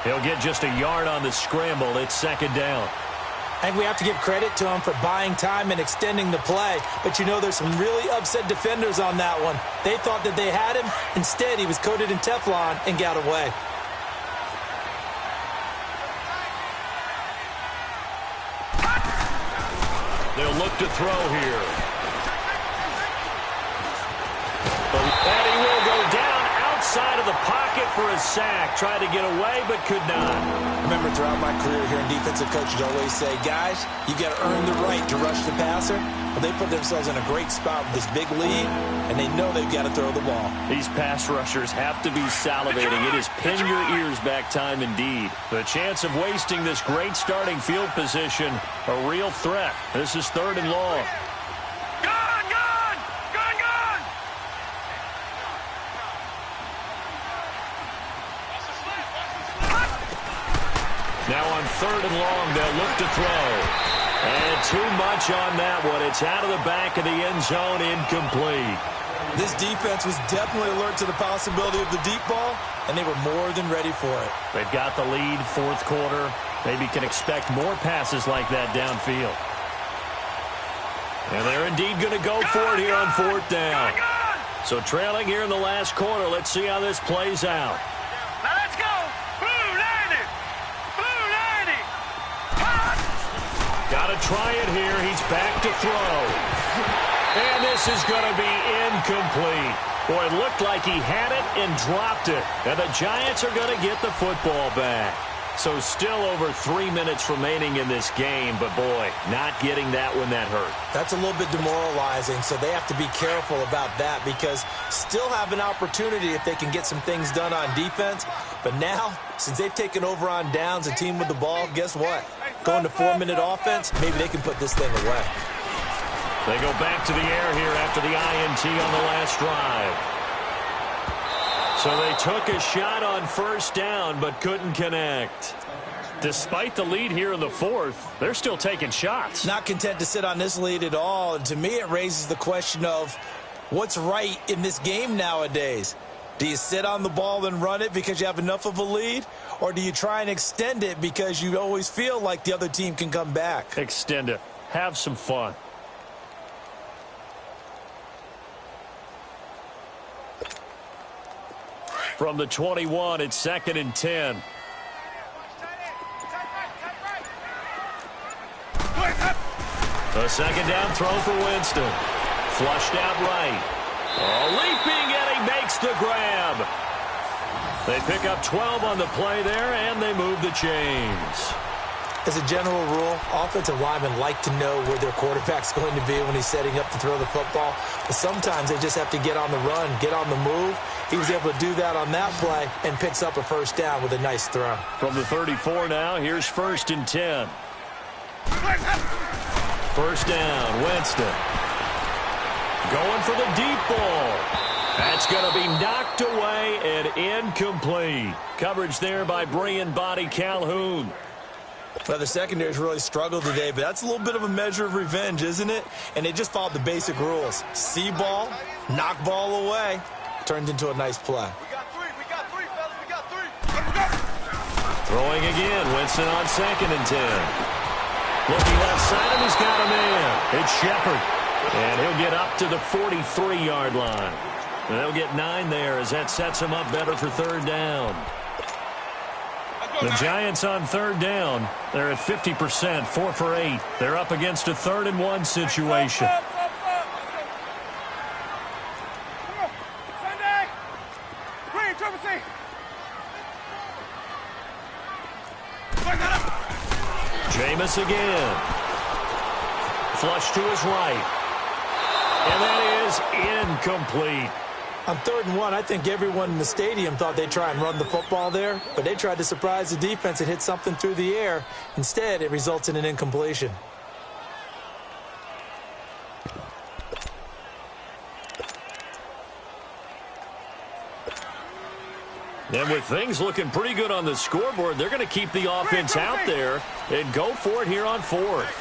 He'll get just a yard on the scramble. It's second down. I think we have to give credit to him for buying time and extending the play. But, you know, there's some really upset defenders on that one. They thought that they had him. Instead, he was coated in Teflon and got away. They'll look to throw here. And he will go down outside of the pocket for a sack. Tried to get away, but could not. Remember, throughout my career here in defensive coaches always say, guys, you got to earn the right to rush the passer. Well, they put themselves in a great spot with this big lead, and they know they've got to throw the ball. These pass rushers have to be salivating. It is pin your ears back time indeed. The chance of wasting this great starting field position, a real threat. This is third and long. Now on third and long, they'll look to throw. And too much on that one. It's out of the back of the end zone, incomplete. This defense was definitely alert to the possibility of the deep ball, and they were more than ready for it. They've got the lead, fourth quarter. Maybe can expect more passes like that downfield. And they're indeed going to go for it here on fourth down. So trailing here in the last quarter. Let's see how this plays out. Now let's go. Got to try it here. He's back to throw. And this is going to be incomplete. Boy, it looked like he had it and dropped it. And the Giants are going to get the football back. So still over 3 minutes remaining in this game. But, boy, not getting that when that hurt. That's a little bit demoralizing, so they have to be careful about that because still have an opportunity if they can get some things done on defense. But now, since they've taken over on downs, a team with the ball, guess what? Going to 4-minute offense, maybe they can put this thing away. They go back to the air here after the INT on the last drive. So they took a shot on first down but couldn't connect. Despite the lead here in the fourth, they're still taking shots. Not content to sit on this lead at all. And to me, it raises the question of what's right in this game nowadays. Do you sit on the ball and run it because you have enough of a lead? Or do you try and extend it because you always feel like the other team can come back? Extend it. Have some fun. From the 21, it's second and 10. A second down throw for Winston. Flushed out right. Oh, leaping, and he makes the grab. They pick up 12 on the play there, and they move the chains. As a general rule, offensive linemen like to know where their quarterback's going to be when he's setting up to throw the football. But sometimes they just have to get on the run, get on the move. He was able to do that on that play and picks up a first down with a nice throw. From the 34 now, here's first and 10. First down, Winston. Going for the deep ball. That's going to be knocked away and incomplete. Coverage there by Brian Body Calhoun. Well, the secondary's really struggled today, but that's a little bit of a measure of revenge, isn't it? And they just followed the basic rules. See ball, knock ball away. Turned into a nice play. We got three, fellas, we got three. Throwing again, Winston on second and 10. Looking left side, and he's got a man. It's Shepard. And he'll get up to the 43-yard line. And they'll get 9 there as that sets him up better for third down. The Giants on third down. They're at 50%, 4 for 8. They're up against a 3rd and 1 situation. Jameis again. Flush to his right. And that is incomplete. On 3rd and 1, I think everyone in the stadium thought they'd try and run the football there, but they tried to surprise the defense and hit something through the air. Instead, it results in an incompletion. And with things looking pretty good on the scoreboard, they're going to keep the offense out there and go for it here on 4th.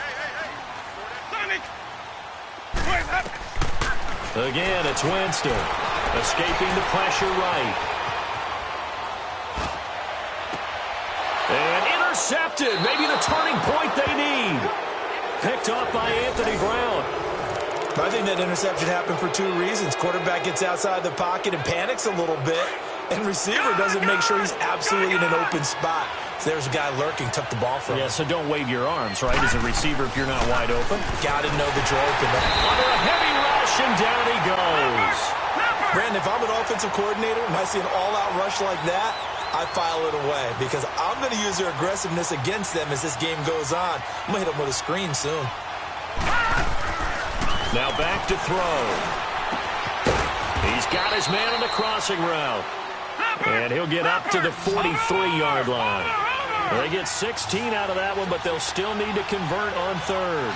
Again, it's Winston. Escaping the pressure right. And intercepted. Maybe the turning point they need. Picked up by Anthony Brown. I think that interception happened for 2 reasons. Quarterback gets outside the pocket and panics a little bit. And receiver doesn't make sure he's absolutely in an open spot. So there's a guy lurking, took the ball from him. Yeah, so don't wave your arms, right, as a receiver if you're not wide open. Got to know that you're open. Under a heavy rush, and down he goes. Brandon, if I'm an offensive coordinator and I see an all-out rush like that, I file it away because I'm going to use their aggressiveness against them as this game goes on. I'm going to hit them with a screen soon. Now back to throw. He's got his man on the crossing route. And he'll get up to the 43-yard line. They get 16 out of that one, but they'll still need to convert on 3rd.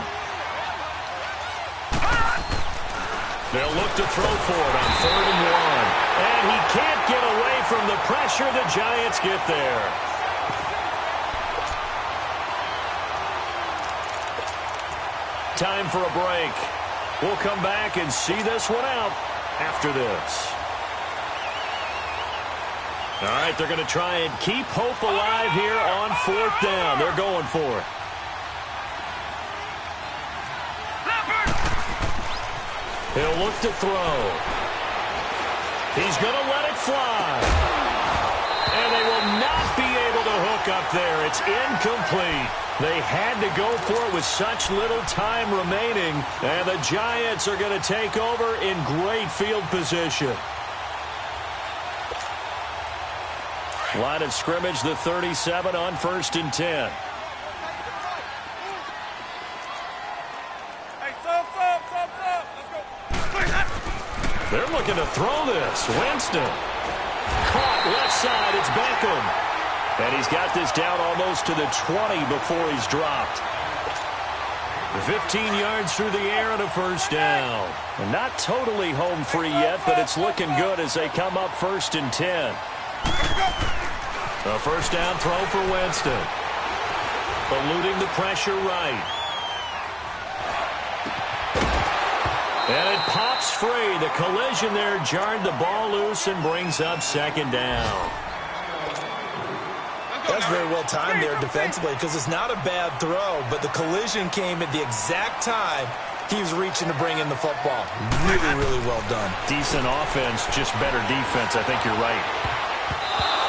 They'll look to throw for it on 3rd and 1. And he can't get away from the pressure. The Giants get there. Time for a break. We'll come back and see this one out after this. All right, they're going to try and keep hope alive here on 4th down. They're going for it. He'll look to throw. He's going to let it fly. And they will not be able to hook up there. It's incomplete. They had to go for it with such little time remaining. And the Giants are going to take over in great field position. Line of scrimmage, the 37 on 1st and 10. They're looking to throw this. Winston. Caught left side. It's Beckham. And he's got this down almost to the 20 before he's dropped. 15 yards through the air and a 1st down. And not totally home free yet, but it's looking good as they come up 1st and 10. A 1st down throw for Winston. Eluding the pressure right. And it pops free. The collision there jarred the ball loose and brings up 2nd down. That's very well timed there defensively because it's not a bad throw, but the collision came at the exact time he was reaching to bring in the football. Really, really well done. Decent offense, just better defense. I think you're right.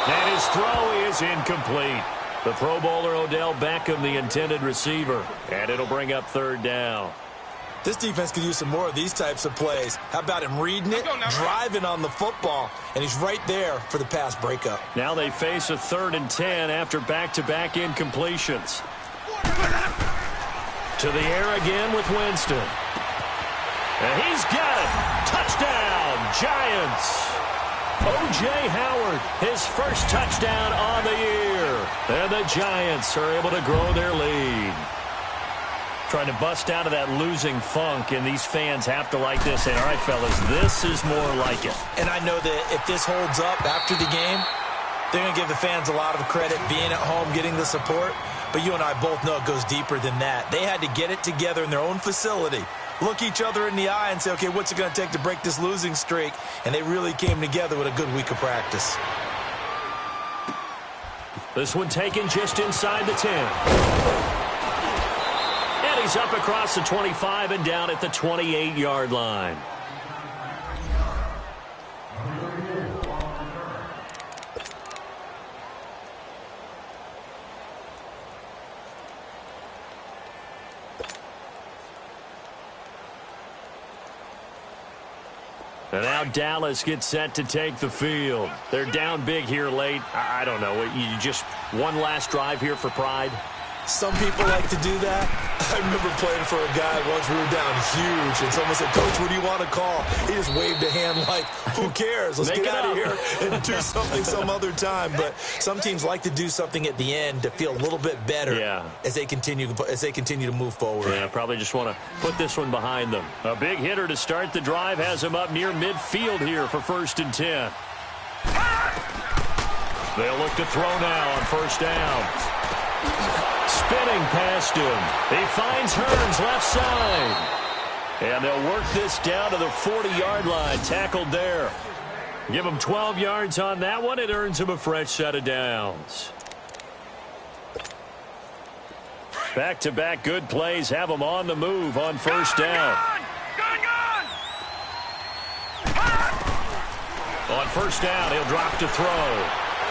And his throw is incomplete. The Pro Bowler Odell Beckham, the intended receiver. And it'll bring up 3rd down. This defense could use some more of these types of plays. How about him reading it, driving on the football, and he's right there for the pass breakup. Now they face a 3rd and 10 after back-to-back incompletions. To the air again with Winston. And he's got it. Touchdown, Giants. O.J. Howard, his first touchdown on the year. And the Giants are able to grow their lead. Trying to bust out of that losing funk, and these fans have to like this. And all right, fellas, this is more like it. And I know that if this holds up after the game, they're going to give the fans a lot of credit being at home, getting the support. But you and I both know it goes deeper than that. They had to get it together in their own facility, look each other in the eye and say, okay, what's it going to take to break this losing streak? And they really came together with a good week of practice. This one taken just inside the 10. And he's up across the 25 and down at the 28-yard line. And now Dallas gets set to take the field. They're down big here late. I don't know. You just one last drive here for pride? Some people like to do that. I remember playing for a guy once. We were down huge, and someone said, "Coach, what do you want to call?" He just waved a hand like, "Who cares? Let's get out of here and do something some other time." But some teams like to do something at the end to feel a little bit better as they continue to move forward. Yeah, probably just want to put this one behind them. A big hitter to start the drive has him up near midfield here for 1st and 10. They'll look to throw now on 1st down. Spinning past him. He finds Hearns left side. And they'll work this down to the 40-yard line. Tackled there. Give him 12 yards on that one. It earns him a fresh set of downs. Back-to-back good plays have him on the move on 1st down. On 1st down, he'll drop to throw.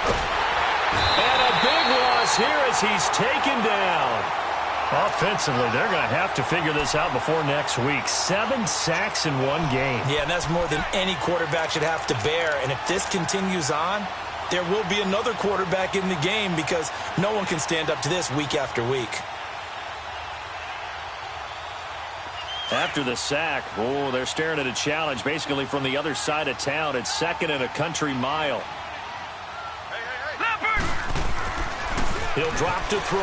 And a big loss here as he's taken down. Offensively, they're going to have to figure this out before next week. 7 sacks in one game. Yeah, and that's more than any quarterback should have to bear. And if this continues on, there will be another quarterback in the game because no one can stand up to this week after week. After the sack, they're staring at a challenge basically from the other side of town. It's 2nd and a country mile. He'll drop to throw.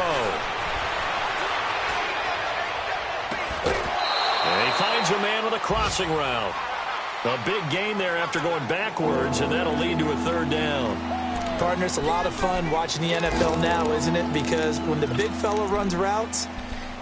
And he finds a man with a crossing route. A big gain there after going backwards, and that'll lead to a 3rd down. Partner, it's a lot of fun watching the NFL now, isn't it? Because when the big fella runs routes,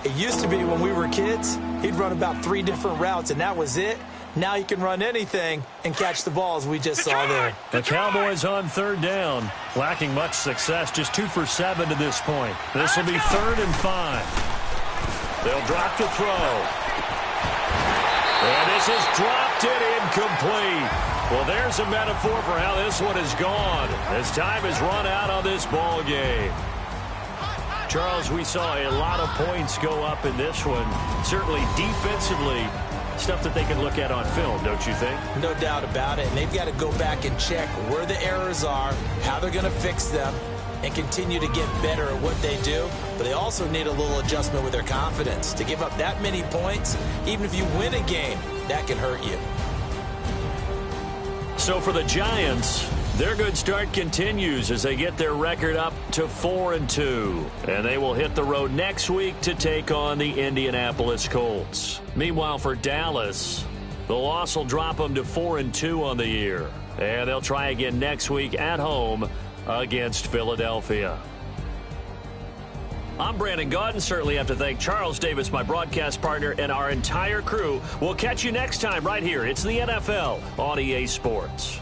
it used to be when we were kids, he'd run about 3 different routes, and that was it. Now he can run anything and catch the ball, as we just saw there. The Cowboys on 3rd down, lacking much success, just 2 for 7 to this point. This will be 3rd and 5. They'll drop to throw. And this is dropped it incomplete. Well, there's a metaphor for how this one is gone as time has run out on this ball game. Charles, we saw a lot of points go up in this one. Certainly defensively, stuff that they can look at on film, don't you think? No doubt about it. And they've got to go back and check where the errors are, how they're going to fix them, and continue to get better at what they do. But they also need a little adjustment with their confidence. To give up that many points, even if you win a game, that can hurt you. So for the Giants, their good start continues as they get their record up to 4-2. And they will hit the road next week to take on the Indianapolis Colts. Meanwhile, for Dallas, the loss will drop them to 4-2 on the year. And they'll try again next week at home against Philadelphia. I'm Brandon Gaudin. Certainly have to thank Charles Davis, my broadcast partner, and our entire crew. We'll catch you next time right here. It's the NFL on EA Sports.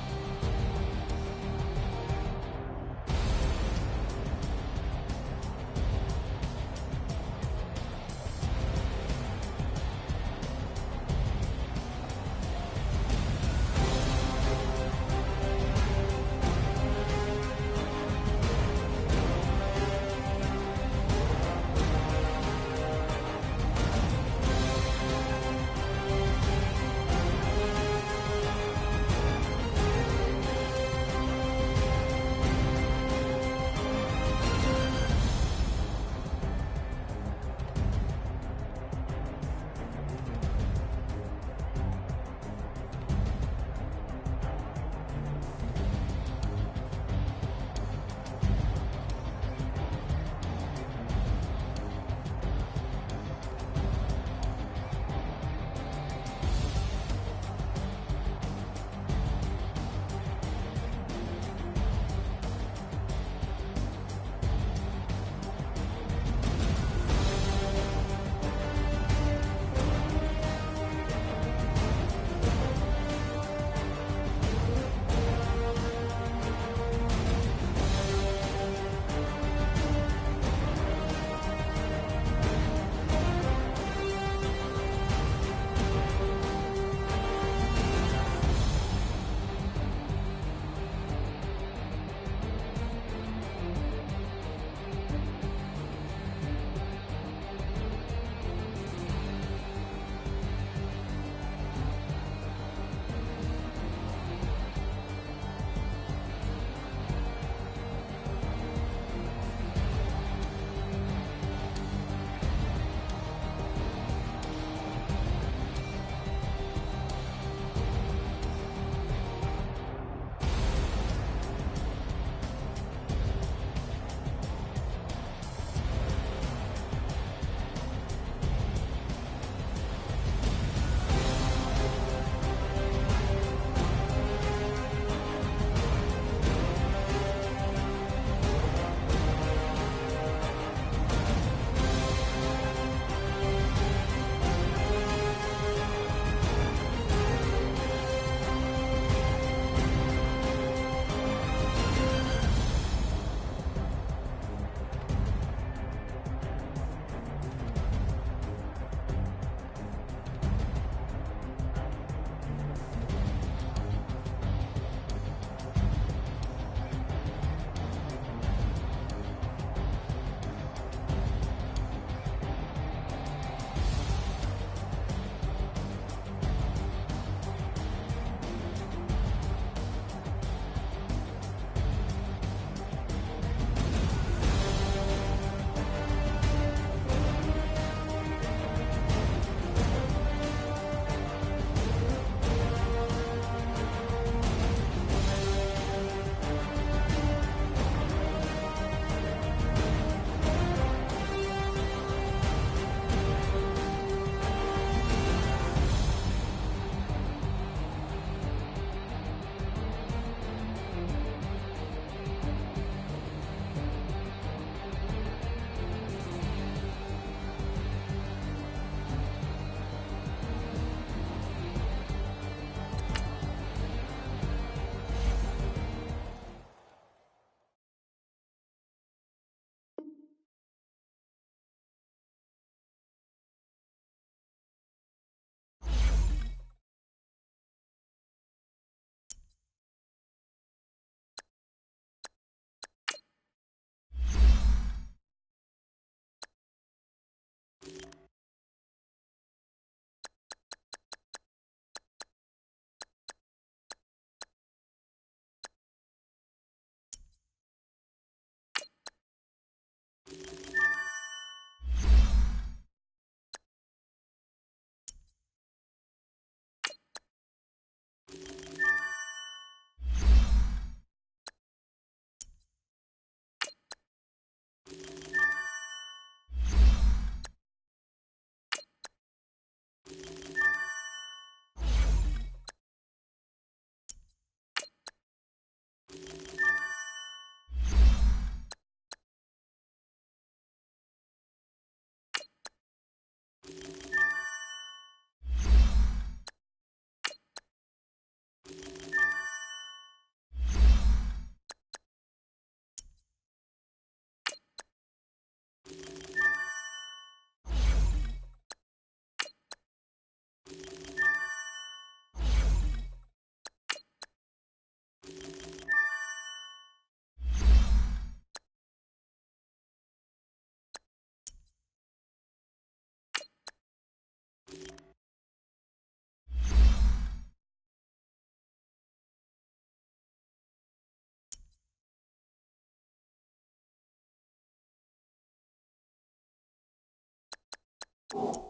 you.